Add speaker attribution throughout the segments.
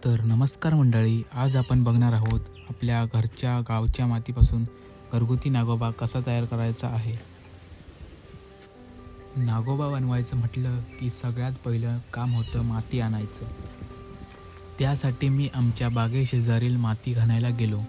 Speaker 1: तर नमस्कार मंडळी, आज आपण बघणार आहोत आपल्या घरच्या गावच्या मातीपासून घरगुती नागोबा कसा तयार करायचा आहे। नागोबा बनवायचं म्हटलं की सगळ्यात पहिलं काम होतं माती आणायचं। त्यासाठी मी आमच्या बागेशेजारील माती घाणायला गेलो।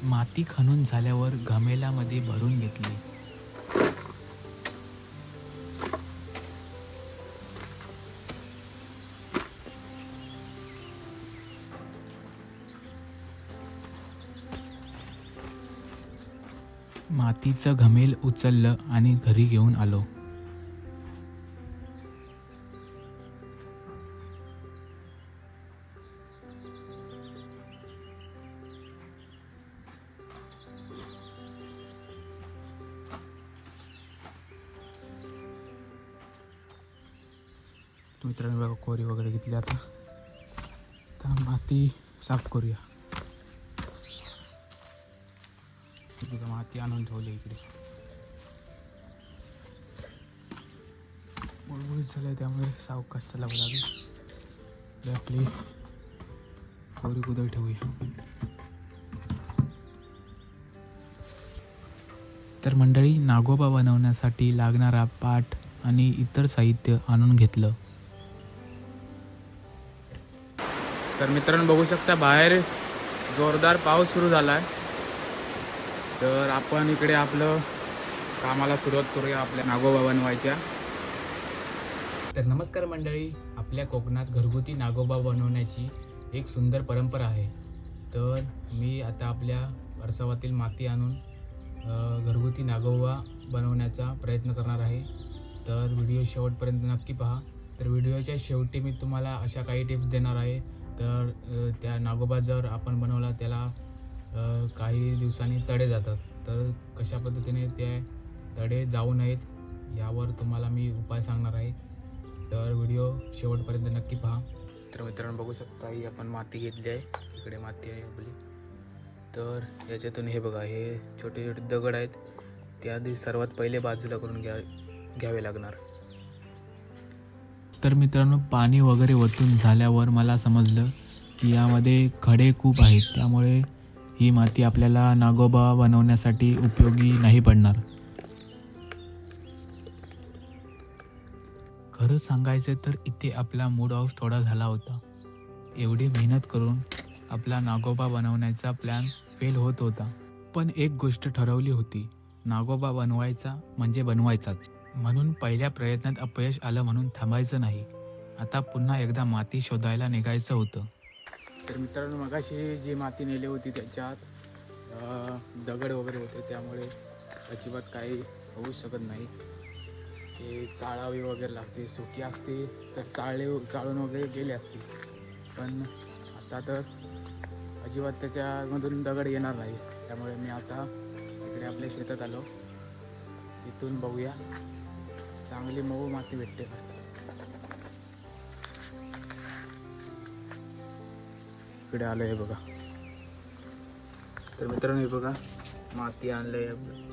Speaker 1: माती खणून झाल्यावर घमेलामध्ये भरून घेतली। मातीचं घमेल उचललं आणि घरी घेऊन आलो। मित्रांनो बघा, कोरी वगैरे घेतली। आता माती साफ करूया। माती आणून ठेवली इकडे, मुळमुळीत झालंय त्यामुळे सावकाश चालावं लागेल। आपली कोरी कुदळ ठेवूया। तर मंडळी, नागोबा बनवण्यासाठी लागणारा पाट आणि इतर साहित्य आणून घेतलं। तर मित्रांनो बघू शकता, बाहेर जोरदार पाऊस सुरू झाला आहे। तर आपण इकडे आपलं कामाला सुरुवात करूया आपल्या नागोबा बनवायच्या। तर नमस्कार मंडळी, आपल्या कोकणात घरगुती नागोबा बनवण्याची एक सुंदर परंपरा आहे। तर मी आता आपल्या परसवातील माती आणून घरगुती नागोबा बनवण्याचा प्रयत्न करणार आहे। तर व्हिडिओ शेवटपर्यंत नक्की पहा। तर व्हिडिओच्या शेवटी मी तुम्हाला अशा काही टिप्स देणार आहे। तर त्या नागोबा जर आपण बनवला त्याला काही दिवसांनी तडे जातात, तर कशा पद्धतीने ते तडे जाऊ नयेत यावर तुम्हाला मी उपाय सांगणार आहे। तर व्हिडिओ शेवटपर्यंत नक्की पहा। तर मित्रांनो बघू शकता, ही आपण माती घेतली आहे। इकडे माती आहे आपली। तर याच्यातून हे बघा, हे छोटे छोटे दगड आहेत, ते आधी सर्वात पहिले बाजूला करून घ्यावे लागणार। तर मित्रांनो, पाणी वगैरे वतून झाल्यावर मला समजलं की यामध्ये खडे खूप आहेत, त्यामुळे ही माती आपल्याला नागोबा बनवण्यासाठी उपयोगी नाही पडणार। खरं सांगायचं तर इथे आपला मूड ऑफ थोडा झाला होता। एवढी मेहनत करून आपला नागोबा बनवण्याचा प्लॅन फेल होत होता। पण एक गोष्ट ठरवली होती, नागोबा बनवायचा म्हणजे बनवायचाच। म्हणून पहिल्या प्रयत्नात अपयश आलं म्हणून थांबायचं नाही। आता पुन्हा एकदा माती शोधायला निघायचं होतं। तर मित्रांनो, मगाशी जी माती नेली होती त्याच्यात दगड वगैरे होते, त्यामुळे अजिबात काही होऊ शकत नाही। ते चाळावी वगैरे लागते, सुकी असते तर चाळून वगैरे गेले असते, पण आता तर अजिबात त्याच्यामधून दगड येणार नाही। त्यामुळे मी आता इकडे आपल्या शेतात आलो। इथून बघूया चांगली मऊ माती भेटते का। इकडे आलं हे बघा। तर मित्रांनो हे बघा, माती आणलंय,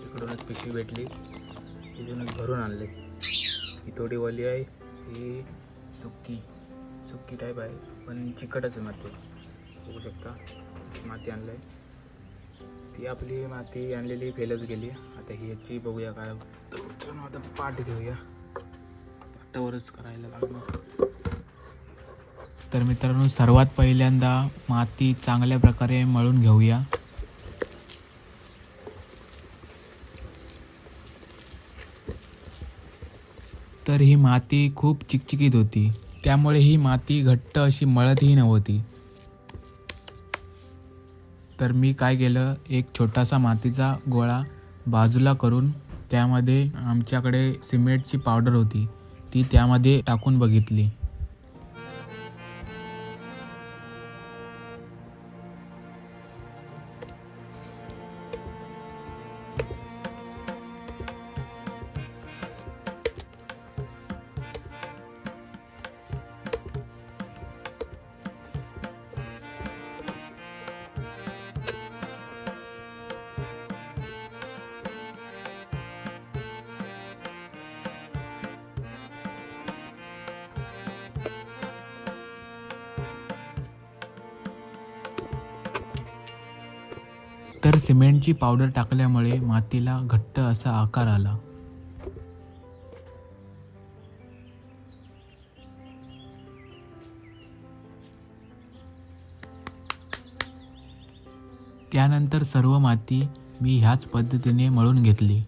Speaker 1: इकडूनच पिशवी भेटली, इथूनच भरून आणले। ही थोडी वली आहे, ही सुक्की टाईप आहे, पण चिकटच आहे माती। बघू शकता, माती आणलंय, ती आपली माती आणलेली फेलच गेली। आता ही याची बघूया काय। तर मित्रांनो आता पाट घेऊया, पाटावरच करायला लागणार। तर मित्रांनो, सर्वात पहिल्यांदा माती चांगल्या प्रकारे मळून घेऊया। तर ही माती खूप चिकचिकीत होती, त्यामुळे ही माती घट्ट अशी मळतही नव्हती। तर मी काय केलं, एक छोटासा मातीचा गोळा बाजूला करून त्यामध्ये आमच्याकडे सिमेंटची पावडर होती, ती त्यामध्ये टाकून बघितली।
Speaker 2: त्यानंतर सिमेंटची पावडर टाकल्यामुळे मातीला घट्ट असा आकार आला. त्यानंतर सर्व माती मी ह्याच पद्धतीने मळून घेतली.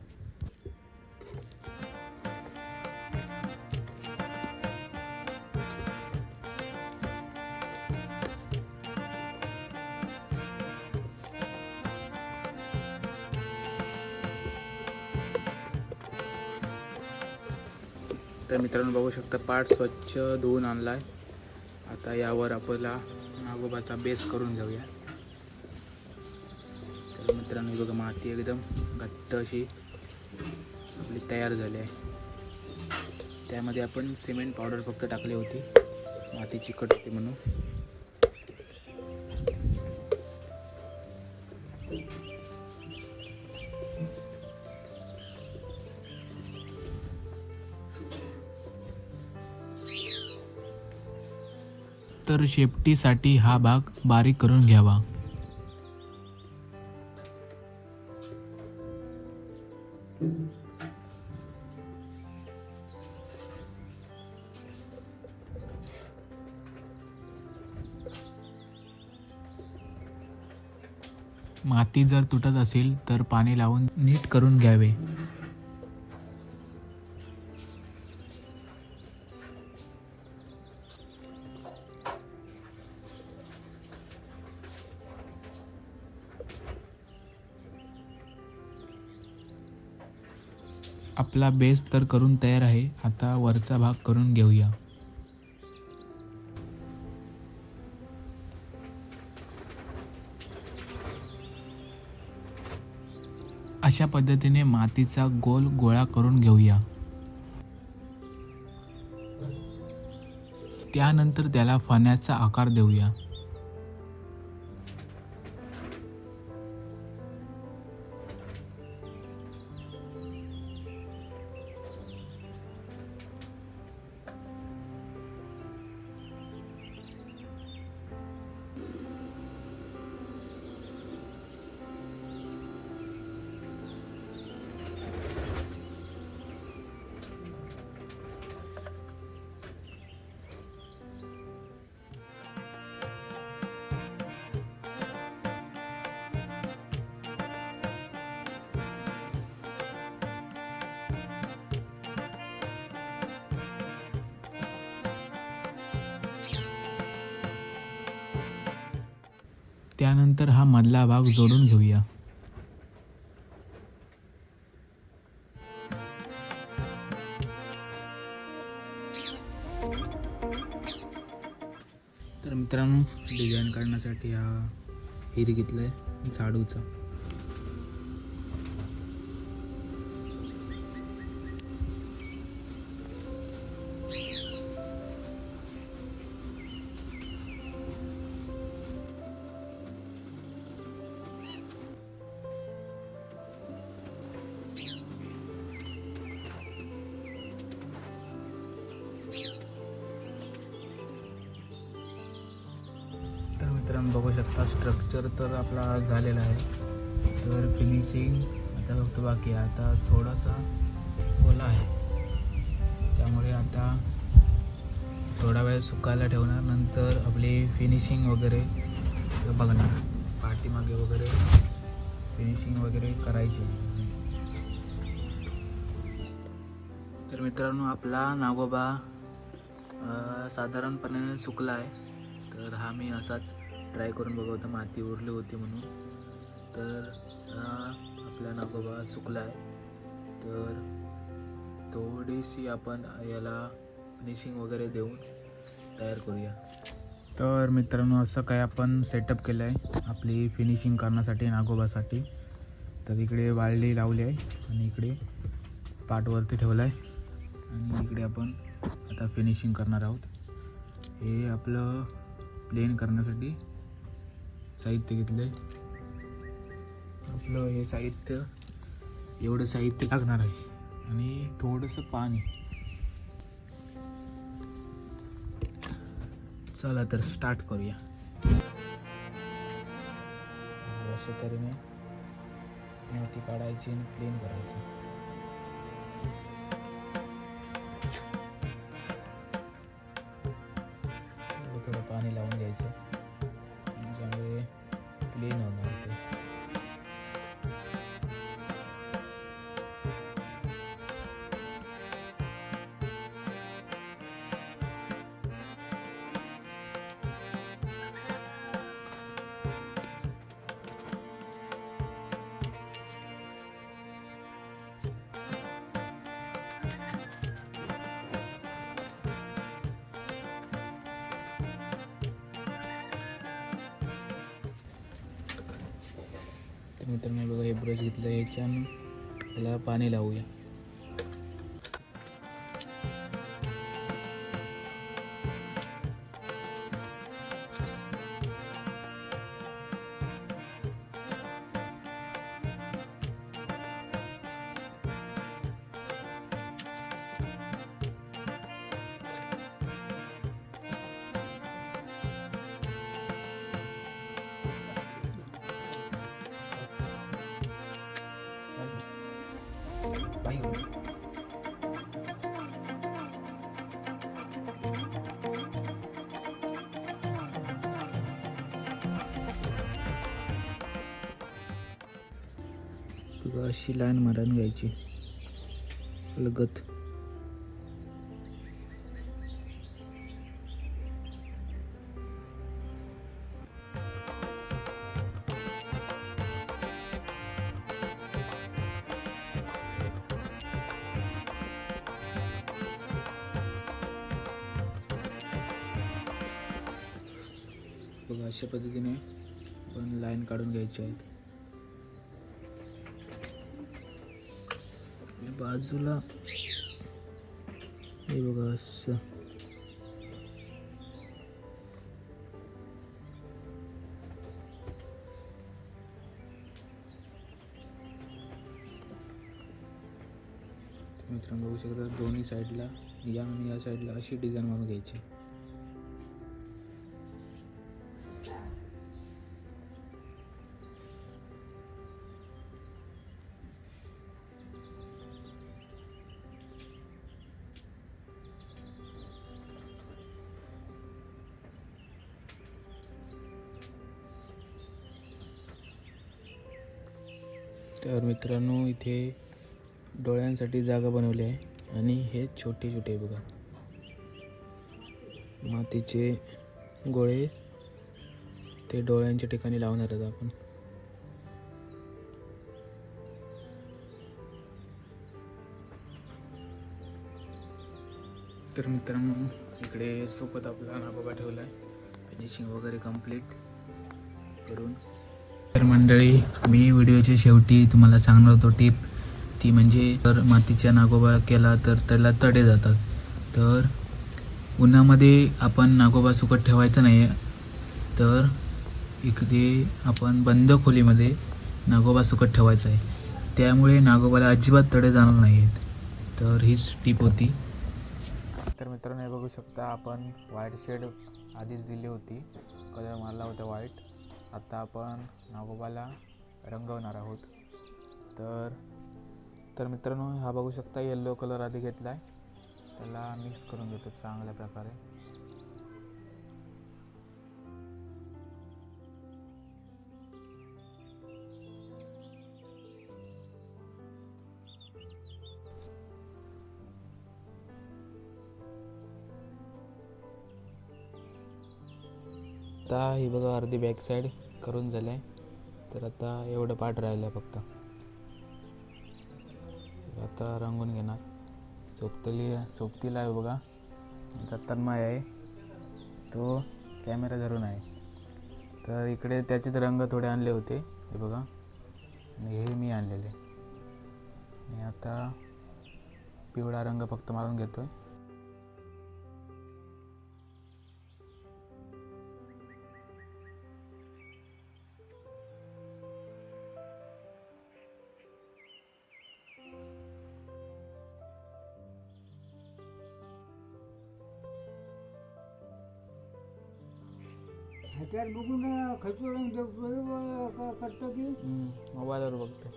Speaker 1: तर मित्रांनो बघू शकता पाट स्वच्छ धुवून आणलाय. आता यावर आपल्याला नागोबाचा बेस करून घेऊया. तर मित्रांनो बघा माती एकदम घट्ट अशी आपली तयार झाली आहे. त्यामध्ये आपण सिमेंट पावडर फक्त टाकली होती माती चिकट होती म्हणून.
Speaker 2: तर शेपटीसाठी हा भाग बारीक करून घ्यावा. माती जर तुटत असेल तर पाणी लावून नीट करून घ्यावे. आपला बेस तर करून तयार आहे. आता वरचा भाग करून घेऊया. अशा पद्धतीने मातीचा गोल गोळा करून घेऊया. त्यानंतर त्याला फण्याचा आकार देऊया. त्यानंतर हा मधला भाग जोडून घेऊया.
Speaker 1: तर मित्रांनो डिझाईन काढण्यासाठी हा हिरी घेतलाय झाडूचा. मित्रांनो बघू शकता स्ट्रक्चर तर आपला झालेला आहे. तर फिनिशिंग आता फक्त बाकी आहे. आता थोडासा ओला आहे त्यामुळे आता थोडा वेळ सुकायला ठेवणार. नंतर आपली फिनिशिंग वगैरे बघणार. पाठीमागे वगैरे फिनिशिंग वगैरे करायची. तर मित्रांनो आपला नागोबा साधारणपणे सुकला आहे. तर हा मी असाच ट्राय करून बघा होता, माती उरली होती म्हणून. तर आपला नागोबा सुकला आहे. तर थोडीशी आपण याला फिनिशिंग वगैरे देऊन तयार करूया. तर मित्रांनो असं काय आपण सेटअप केलं आहे आपली फिनिशिंग करण्यासाठी नागोबासाठी. तर इकडे वाळली लावली आहे आणि इकडे पाटवरती ठेवला आहे आणि इकडे आपण आता फिनिशिंग करणार आहोत. हे आपलं प्लेन करण्यासाठी साहित्य घेतलं आहे. आपलं हे साहित्य एवढं साहित्य लागणार आहे आणि थोडंसं पाणी. चला तर स्टार्ट करूया. अशा तऱ्हेने
Speaker 2: माती काढायची आणि क्लीन करायची. थोडं पाणी लावून घ्यायचं, ज्यामुळे क्लीन होणार ते. तर मित्रांनो बघा, हे ब्रश घेतलं, याच्यानं त्याला पाणी लावूया. बघा, अशी लाईन मारून घ्यायची लगत. बघा, अशा पद्धतीने पण लाईन काढून घ्यायची आहेत. बाजूला हे बघा असं. मित्रांनो बघू शकता, दोन्ही साईडला या आणि या साईडला अशी डिझाईन मारून घ्यायची. तर मित्रांनो, इथे डोळ्यांसाठी जागा बनवली आहे आणि हे छोटे छोटे बघा मातीचे गोळे ते डोळ्यांच्या ठिकाणी लावणार आहेत आपण. तर मित्रांनो, इकडे सोबत आपला नागोबा ठेवला आहे, फिनिशिंग वगैरे कंप्लीट करून. तर मंडळी, मी व्हिडिओच्या शेवटी तुम्हाला सांगणार होतो टिप, ती म्हणजे जर मातीच्या नागोबा केला तर त्याला तडे जातात. तर उन्हामध्ये आपण नागोबा सुकत ठेवायचा नाही, तर इकडे आपण बंद खोलीमध्ये नागोबा सुकत ठेवायचा आहे. त्यामुळे नागोबाला अजिबात तडे जाणार नाही आहेत. तर हीच टिप होती. तर मित्रांनो, हे बघू शकता, आपण व्हाईट शेड आधीच दिली होती, कलर मारला होता व्हाईट. आता आपण नागोबाला रंगवणार आहोत. तर मित्रांनो, हा बघू शकता, येल्लो कलर आधी घेतला आहे, त्याला मिक्स करून घेतो चांगल्या प्रकारे. आता ही बघा, अर्धी बॅक साईड करून झालं आहे. तर आता एवढं पार्ट राहिलं आहे फक्त. आता रंगून घेणार. सोबतीला आहे बघा, आता तन्मय आहे, तो कॅमेरा धरून आहे. तर इकडे त्याचेच रंग थोडे आणले होते, हे बघा, आणि हे मी आणलेले. आणि आता पिवळा रंग फक्त मारून घेतोय.
Speaker 3: ह्याच्यात बघून खचून करतो की
Speaker 2: मोबाईलवर बघतो.